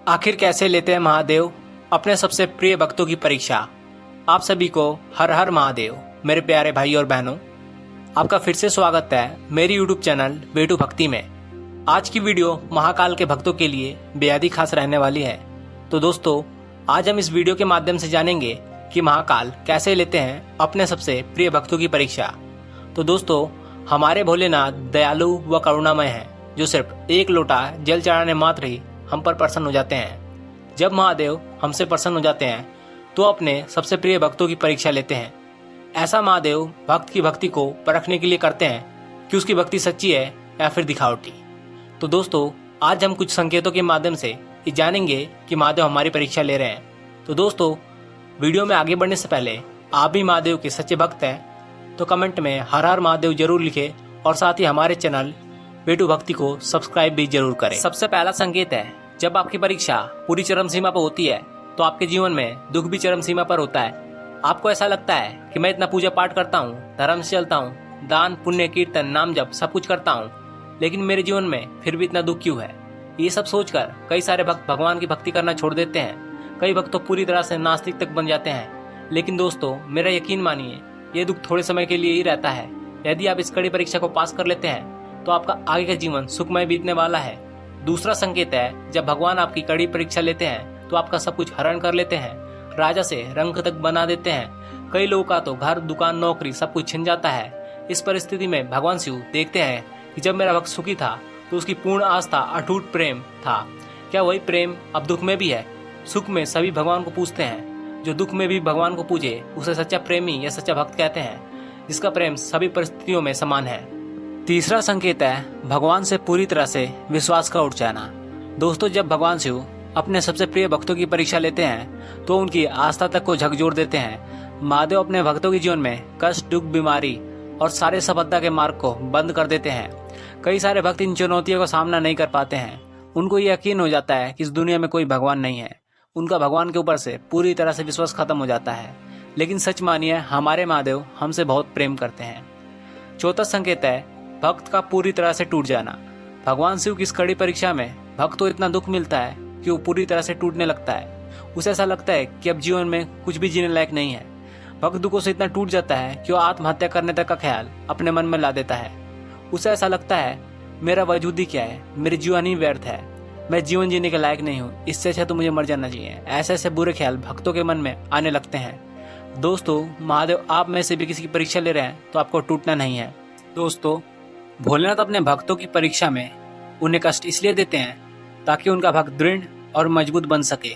आखिर कैसे लेते हैं महादेव अपने सबसे प्रिय भक्तों की परीक्षा। आप सभी को हर हर महादेव। मेरे प्यारे भाई और बहनों, आपका फिर से स्वागत है मेरी यूट्यूब चैनल बेटू भक्ति में। आज की वीडियो महाकाल के भक्तों के लिए बेहद ही खास रहने वाली है। तो दोस्तों, आज हम इस वीडियो के माध्यम से जानेंगे कि महाकाल कैसे लेते हैं अपने सबसे प्रिय भक्तों की परीक्षा। तो दोस्तों, हमारे भोलेनाथ दयालु व करुणामय हैं, जो सिर्फ एक लोटा जल चढ़ाने मात्र ही हम पर प्रसन्न हो जाते हैं। जब महादेव हमसे प्रसन्न हो जाते हैं तो अपने सबसे प्रिय भक्तों की परीक्षा लेते हैं। ऐसा महादेव भक्त की भक्ति को परखने के लिए करते हैं कि उसकी भक्ति सच्ची है या फिर दिखावटी। तो दोस्तों, आज हम कुछ संकेतों के माध्यम से ये जानेंगे कि महादेव हमारी परीक्षा ले रहे हैं। तो दोस्तों, वीडियो में आगे बढ़ने से पहले आप भी महादेव के सच्चे भक्त हैं तो कमेंट में हर हर महादेव जरूर लिखें और साथ ही हमारे चैनल बेटू भक्ति को सब्सक्राइब भी जरूर करें। सबसे पहला संकेत है, जब आपकी परीक्षा पूरी चरम सीमा पर होती है तो आपके जीवन में दुख भी चरम सीमा पर होता है। आपको ऐसा लगता है कि मैं इतना पूजा पाठ करता हूँ, धर्म से चलता हूँ, दान पुण्य कीर्तन नाम जप सब कुछ करता हूँ, लेकिन मेरे जीवन में फिर भी इतना दुख क्यों है। ये सब सोचकर कई सारे भक्त भगवान की भक्ति करना छोड़ देते हैं। कई भक्त तो पूरी तरह से नास्तिक तक बन जाते हैं। लेकिन दोस्तों, मेरा यकीन मानिए, ये दुख थोड़े समय के लिए ही रहता है। यदि आप इस कड़ी परीक्षा को पास कर लेते हैं तो आपका आगे का जीवन सुखमय बीतने वाला है। दूसरा संकेत है, जब भगवान आपकी कड़ी परीक्षा लेते हैं तो आपका सब कुछ हरण कर लेते हैं, राजा से रंक तक बना देते हैं। कई लोगों का तो घर दुकान नौकरी सब कुछ छिन जाता है। इस परिस्थिति में भगवान शिव देखते हैं कि जब मेरा भक्त सुखी था तो उसकी पूर्ण आस्था अटूट प्रेम था, क्या वही प्रेम अब दुख में भी है। सुख में सभी भगवान को पूजते हैं, जो दुख में भी भगवान को पूजे उसे सच्चा प्रेमी या सच्चा भक्त कहते हैं, जिसका प्रेम सभी परिस्थितियों में समान है। तीसरा संकेत है, भगवान से पूरी तरह से विश्वास का उठ जाना। दोस्तों, जब भगवान शिव अपने सबसे प्रिय भक्तों की परीक्षा लेते हैं तो उनकी आस्था तक को झकझोर देते हैं। महादेव अपने भक्तों के जीवन में कष्ट दुख बीमारी और सारे सफलता के मार्ग को बंद कर देते हैं। कई सारे भक्त इन चुनौतियों का सामना नहीं कर पाते हैं। उनको ये यकीन हो जाता है कि इस दुनिया में कोई भगवान नहीं है। उनका भगवान के ऊपर से पूरी तरह से विश्वास खत्म हो जाता है। लेकिन सच मानिए, हमारे महादेव हमसे बहुत प्रेम करते हैं। चौथा संकेत है, भक्त का पूरी तरह से टूट जाना। भगवान शिव की इस कड़ी परीक्षा में भक्त को इतना दुख मिलता है कि वो पूरी तरह से टूटने लगता है। उसे ऐसा लगता है कि अब जीवन में कुछ भी जीने लायक नहीं है। भक्त दुखों से इतना टूट जाता है कि वो आत्महत्या करने तक का ख्याल अपने मन में ला देता है। उसे ऐसा लगता है, मेरा वजूद ही क्या है, मेरे जीवन ही व्यर्थ है, मैं जीवन जीने के लायक नहीं हूँ, इससे अच्छा तो मुझे मर जाना चाहिए। ऐसे ऐसे बुरे ख्याल भक्तों के मन में आने लगते हैं। दोस्तों, महादेव आप में से भी किसी की परीक्षा ले रहे हैं तो आपको टूटना नहीं है। दोस्तों, भोलेनाथ अपने भक्तों की परीक्षा में उन्हें कष्ट इसलिए देते हैं ताकि उनका भक्त दृढ़ और मजबूत बन सके।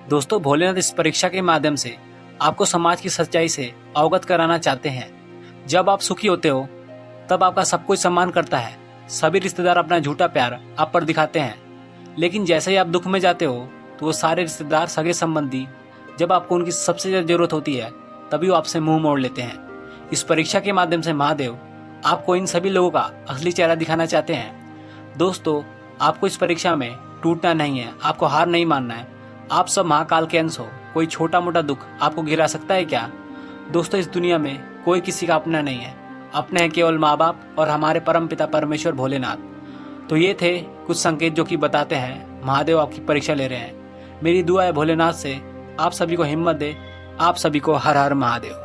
दोस्तों, भोलेनाथ इस परीक्षा के माध्यम से आपको समाज की सच्चाई से अवगत कराना चाहते हैं। जब आप सुखी होते हो तब आपका सब कुछ सम्मान करता है, सभी रिश्तेदार अपना झूठा प्यार आप पर दिखाते हैं। लेकिन जैसे ही आप दुख में जाते हो तो वो सारे रिश्तेदार सगे संबंधी जब आपको उनकी सबसे ज्यादा जरूरत होती है तभी वो आपसे मुंह मोड़ लेते हैं। इस परीक्षा के माध्यम से महादेव आपको इन सभी लोगों का असली चेहरा दिखाना चाहते हैं। दोस्तों, आपको इस परीक्षा में टूटना नहीं है, आपको हार नहीं मानना है। आप सब महाकाल के अंश हो। कोई छोटा मोटा दुख आपको गिरा सकता है क्या? दोस्तों, इस दुनिया में कोई किसी का अपना नहीं है। अपने हैं केवल माँ बाप और हमारे परम पिता परमेश्वर भोलेनाथ। तो ये थे कुछ संकेत जो कि बताते हैं महादेव आपकी परीक्षा ले रहे हैं। मेरी दुआ है भोलेनाथ से आप सभी को हिम्मत दे। आप सभी को हर हर महादेव।